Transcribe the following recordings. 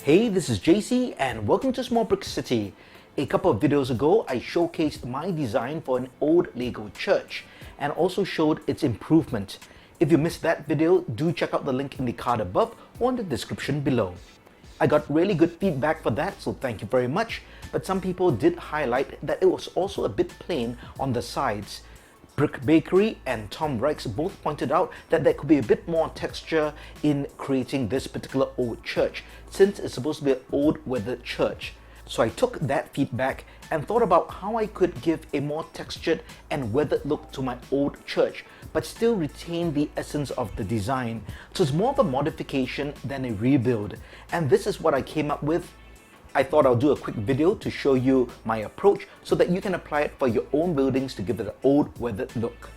Hey, this is JC and welcome to Small Brick City. A couple of videos ago, I showcased my design for an old Lego church and also showed its improvement. If you missed that video, do check out the link in the card above or in the description below. I got really good feedback for that, so thank you very much. But some people did highlight that it was also a bit plain on the sides. Brick Bakery and Tom Rex both pointed out that there could be a bit more texture in creating this particular old church, since it's supposed to be an old weathered church. So I took that feedback and thought about how I could give a more textured and weathered look to my old church, but still retain the essence of the design. So it's more of a modification than a rebuild. And this is what I came up with. I thought I'll do a quick video to show you my approach so that you can apply it for your own buildings to give it an old weathered look.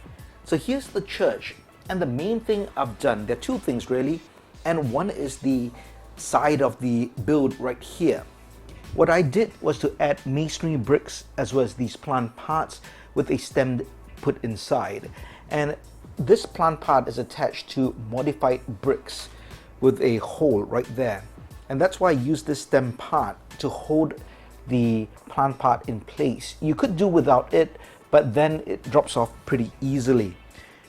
So here's the church, and the main thing I've done, there are two things really, and one is the side of the build right here. What I did was to add masonry bricks as well as these plant parts with a stem put inside. And this plant part is attached to modified bricks with a hole right there. And that's why I use this stem part to hold the plant part in place. You could do without it, but then it drops off pretty easily.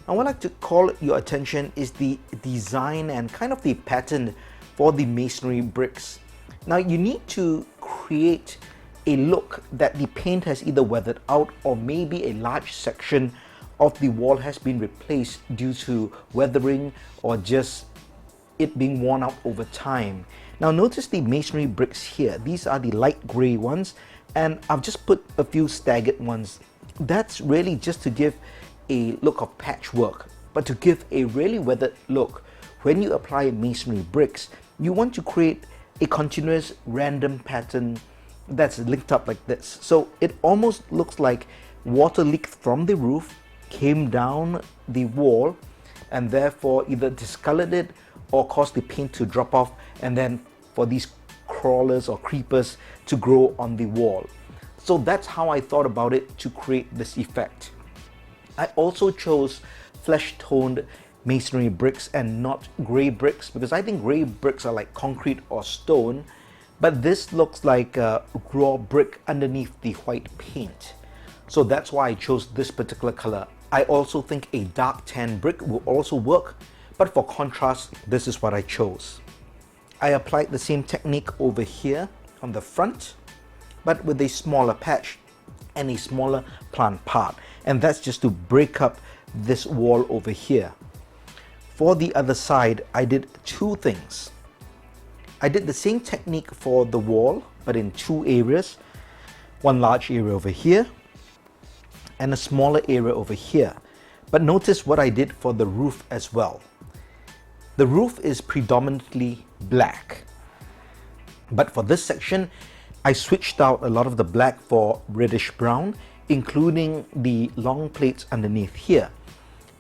Now what I'd like to call your attention is the design and kind of the pattern for the masonry bricks. Now you need to create a look that the paint has either weathered out or maybe a large section of the wall has been replaced due to weathering or just it being worn out over time. Now notice the masonry bricks here. These are the light gray ones, and I've just put a few staggered ones. That's really just to give a look of patchwork, but to give a really weathered look. When you apply masonry bricks, you want to create a continuous random pattern that's linked up like this. So it almost looks like water leaked from the roof, came down the wall, and therefore either discolored it or caused the paint to drop off, and then for these crawlers or creepers to grow on the wall. So that's how I thought about it to create this effect. I also chose flesh-toned masonry bricks and not gray bricks, because I think gray bricks are like concrete or stone, but this looks like a raw brick underneath the white paint. So that's why I chose this particular color. I also think a dark tan brick will also work, but for contrast, this is what I chose. I applied the same technique over here on the front, but with a smaller patch and a smaller plant part. And that's just to break up this wall over here. For the other side, I did two things. I did the same technique for the wall, but in two areas. One large area over here and a smaller area over here. But notice what I did for the roof as well. The roof is predominantly black, but for this section I switched out a lot of the black for reddish brown, including the long plates underneath here.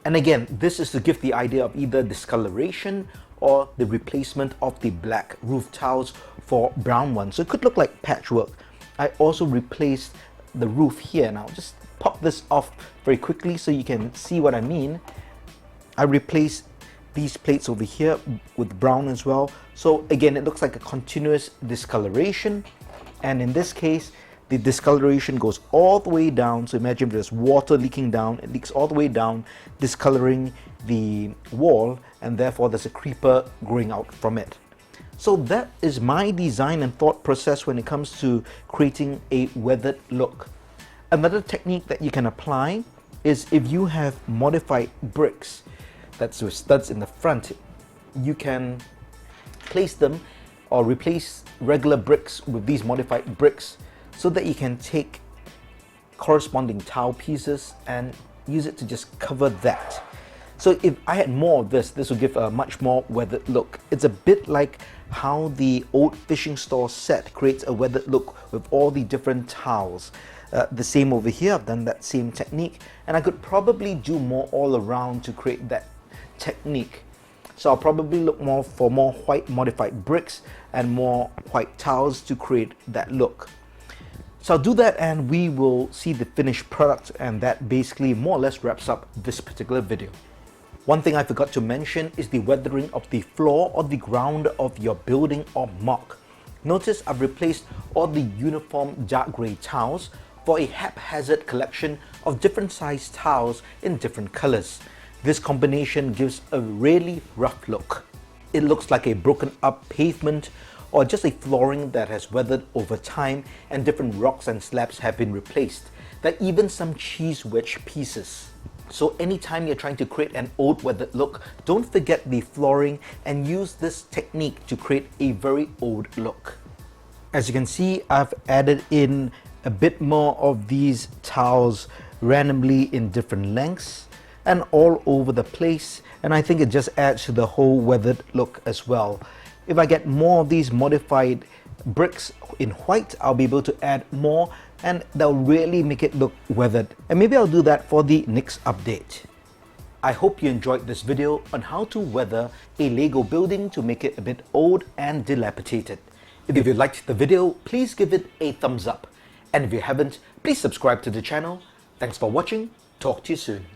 And again, this is to give the idea of either discoloration or the replacement of the black roof tiles for brown ones. So it could look like patchwork. I also replaced the roof here. Now just pop this off very quickly so you can see what I mean. I replaced these plates over here with brown as well. So again, it looks like a continuous discoloration. And in this case, the discoloration goes all the way down. So imagine there's water leaking down. It leaks all the way down, discoloring the wall, and therefore there's a creeper growing out from it. So that is my design and thought process when it comes to creating a weathered look. Another technique that you can apply is if you have modified bricks, that's with studs in the front, you can place them or replace regular bricks with these modified bricks so that you can take corresponding tile pieces and use it to just cover that. So if I had more of this would give a much more weathered look. It's a bit like how the old fishing store set creates a weathered look with all the different tiles. The same over here, I've done that same technique, and I could probably do more all around to create that technique. So I'll probably look more for more white modified bricks and more white tiles to create that look. So I'll do that and we will see the finished product, and that basically more or less wraps up this particular video. One thing I forgot to mention is the weathering of the floor or the ground of your building or mock. Notice I've replaced all the uniform dark grey tiles for a haphazard collection of different sized tiles in different colors. This combination gives a really rough look. It looks like a broken up pavement or just a flooring that has weathered over time and different rocks and slabs have been replaced. There are even some cheese wedge pieces. So anytime you're trying to create an old weathered look, don't forget the flooring and use this technique to create a very old look. As you can see, I've added in a bit more of these tiles randomly in different lengths and all over the place, and I think it just adds to the whole weathered look as well. If I get more of these modified bricks in white, I'll be able to add more and they'll really make it look weathered, and maybe I'll do that for the next update. I hope you enjoyed this video on how to weather a Lego building to make it a bit old and dilapidated. If you liked the video, please give it a thumbs up, and if you haven't, please subscribe to the channel. Thanks for watching. Talk to you soon.